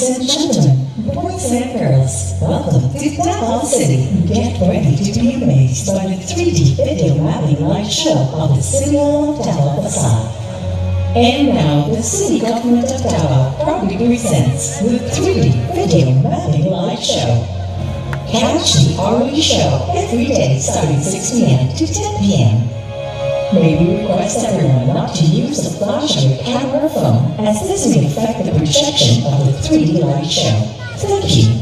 Ladies and gentlemen, boys and girls, welcome to Davao City. Get ready to be amazed by the 3D video mapping light show of the City Hall of Davao facade. And now, the City Government of Davao proudly presents the 3D video mapping light show. Catch the ROE show every day starting 6 p.m. to 10 p.m. May we request everyone not to use the flash of your camera or phone, as this may affect the projection of the 3D light show. Thank you.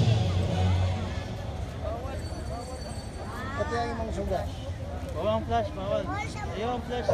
Bawang flash, bawal. Ayaw ang flash.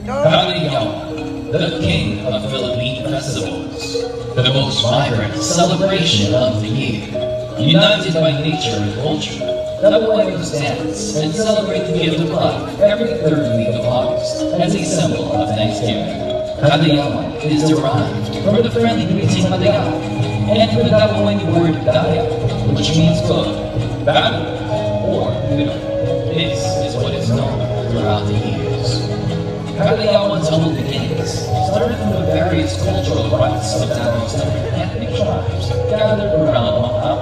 KADAYAWAN, the king of Philippine festivals, the most vibrant celebration of the year. United by nature and culture, Davaoans dance and celebrate the gift of life every third week of August as a symbol of Thanksgiving. KADAYAWAN is derived from the friendly greeting KADAYAWAN and from the Davaoan word Daya, which means good, bad, or good. This is what is known throughout the years. KADAYAWAN's humble beginnings started from the various cultural rites of Davao's different ethnic tribes gathered around one hour,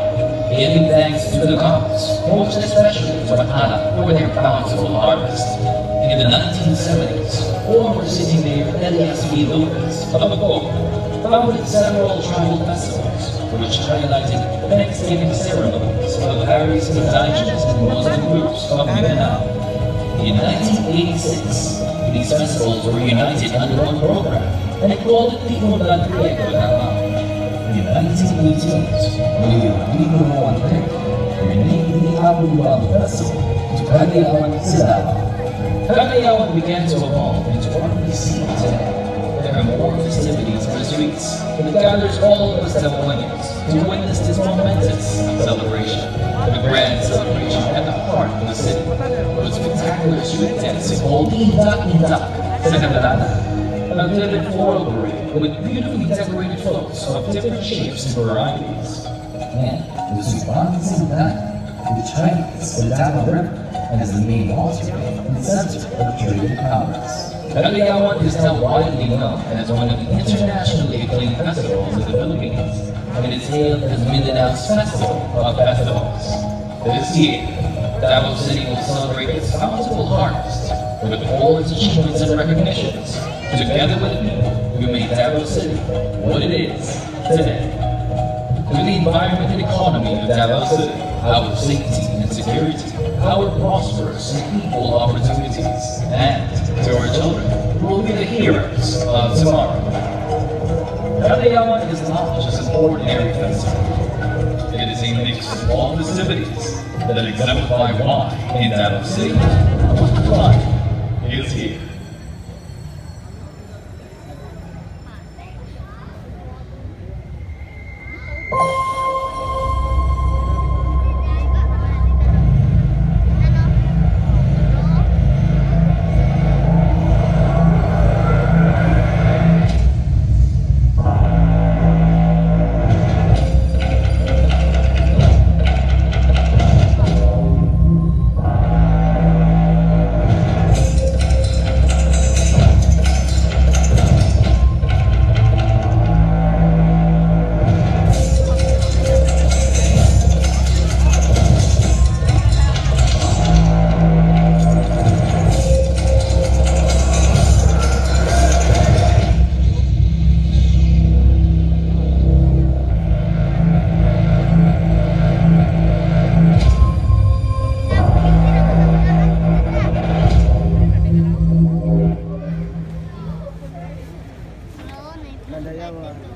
giving thanks to the gods, most especially to Mahana for their bountiful harvest. In the 1970s, former city mayor Elias B. Lopez of Davao founded several tribal festivals, which highlighted Thanksgiving ceremonies of various indigenous and Muslim groups of Mindanao. In 1986, these festivals were united under one program and called it the Undan Griego Davao. In the 1918s, Mayor Rico Moante renamed the Abu Festival to KADAYAWAN sa Davao. KADAYAWAN began to evolve into what we see today. The memorial festivities in the streets, it gathers all of us Davaoans to witness this momentous celebration. The grand celebration at the heart of the city, with spectacular street dancing called Indak sa Kadalana, a vivid floral parade with beautifully decorated floats of different shapes and varieties. And the surrounding which highlights the Davao River and is the main waterway and center of trade and commerce. KADAYAWAN is now widely known as one of the internationally acclaimed festivals of the Philippines, and it is hailed as Mindanao's Festival of Festivals. This year, Davao City will celebrate its bountiful harvest with all its achievements and recognitions, together with people who made Davao City what it is today. To the environment and economy of Davao City, our safety and security, our prosperous and equal opportunities, and to our children who will be the heroes of tomorrow. KADAYAWAN is not just an ordinary festival. It is a mix of all festivities that exemplify why in Davao City, life is here. KADAYAWAN.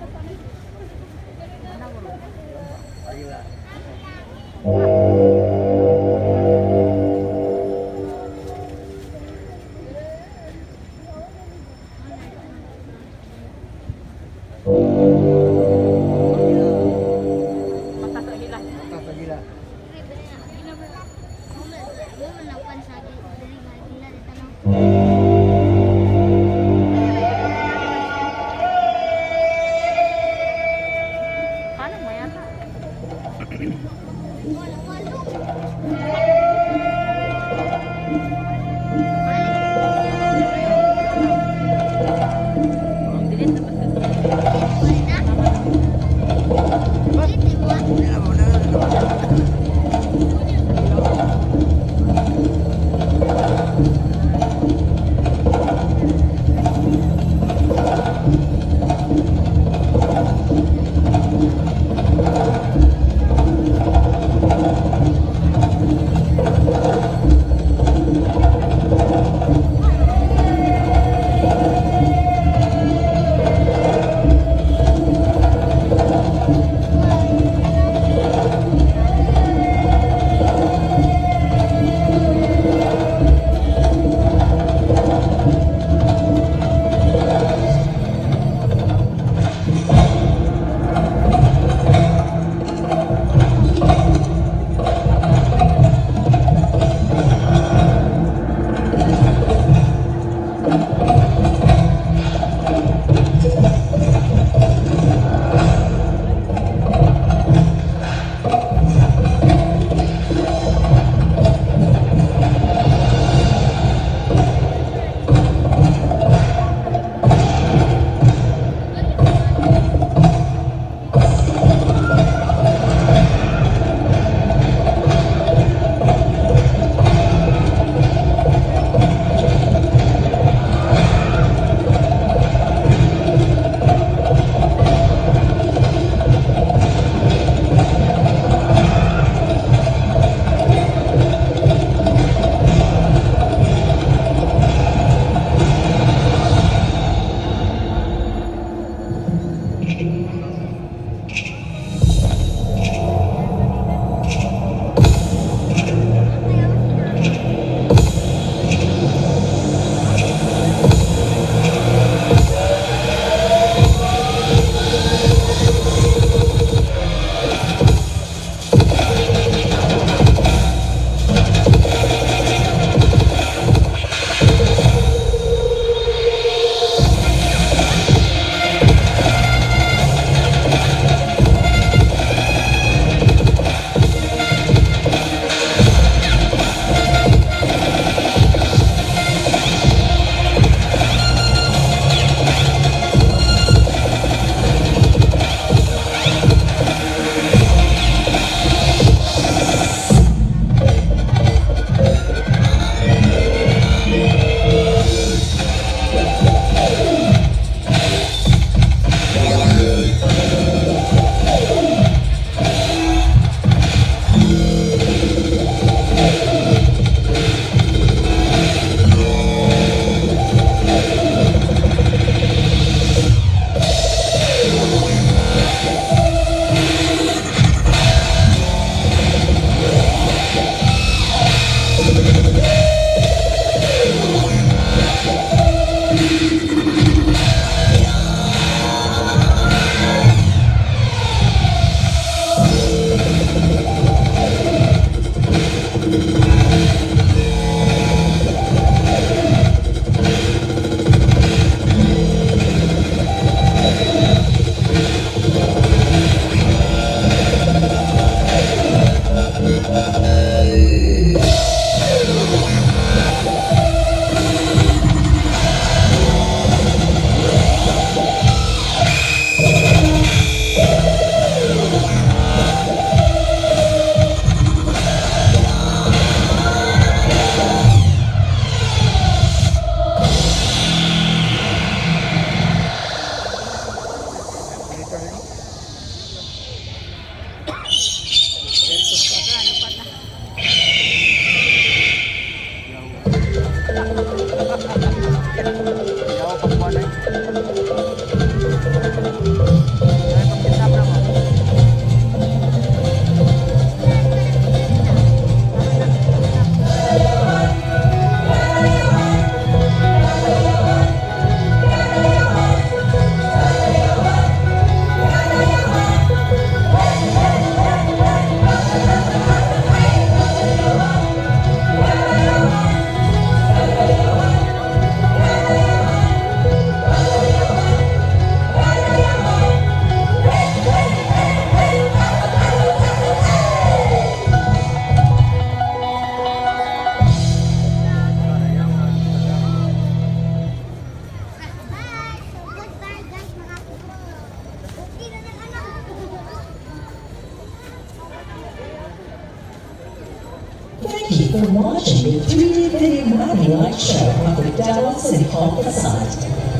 Ayaw pagkuhan na. Ayaw pagkitap na mo. Thank you for watching the 3D video mapping light show of the Davao City Hall facade.